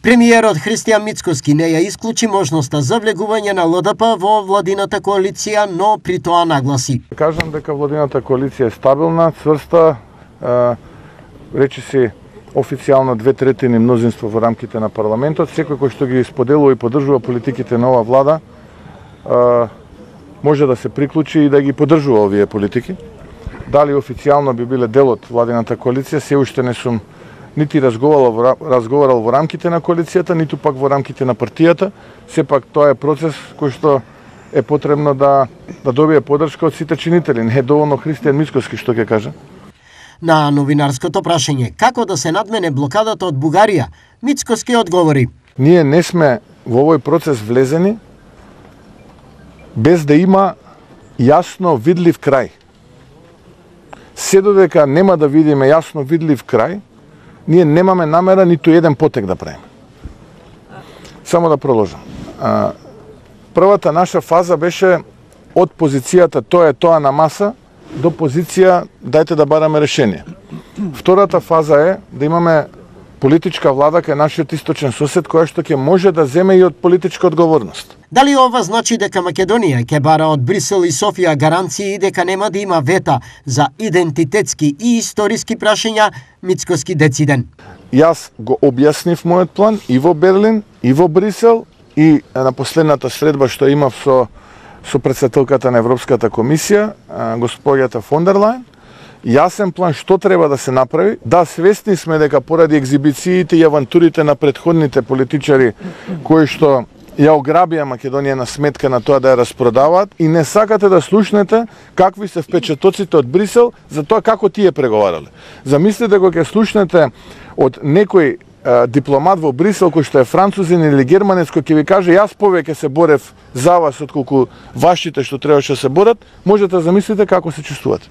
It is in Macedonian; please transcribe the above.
Премиерот Христијан Мицкоски не ја исклучи можноста за влегување на ЛДП во владината коалиција, но при тоа нагласи. Кажам дека владината коалиција е стабилна, цврста, речиси официјално 2/3 мнозинство во рамките на парламентот. Секој кој што ги споделува и поддржува политиките на оваа влада може да се приклучи и да ги поддржува овие политики. Дали официјално би биле дел од владината коалиција, се уште не сум нити разговарал во рамките на коалицијата, ниту пак во рамките на партијата. Сепак тоа е процес кој што е потребно да добие поддршка од сите чинители, не е доволно Христијан Мицкоски што ќе каже. На новинарското прашање како да се надмене блокадата од Бугарија, Мицкоски одговори: Ние не сме во овој процес влезени без да има јасно видлив крај. Се додека нема да видиме јасно видлив крај, ние немаме намера ниту еден потек да правиме. Само да продолжам. Првата наша фаза беше од позицијата тоа на маса до позиција дајте да бараме решение. Втората фаза е да имаме политичка влада кај нашиот источен сосед која што ќе може да земе и од политичка одговорност. Дали ова значи дека Македонија ќе бара од Брисел и Софија гаранции дека нема да има вета за идентитетски и историски прашања, Мицкоски дециден? Јас го објаснив мојот план и во Берлин, и во Брисел, и на последната средба што имав со претседателката на Европската комисија, госпоѓата фон дер Лајен. Јасен план што треба да се направи. Да, свесни сме дека поради екзибициите и авантурите на претходните политичари кои што ја ограбија Македонија на сметка на тоа да ја распродаваат и не сакате да слушнете какви се впечатоците од Брисел за тоа како тие преговарале. Замислете кога ќе слушнете од некој дипломат во Брисел кој што е французин или германец кој ќе ви каже јас повеќе се борев за вас отколку вашите што требаше да се борат, можете да замислите како се чувствувате.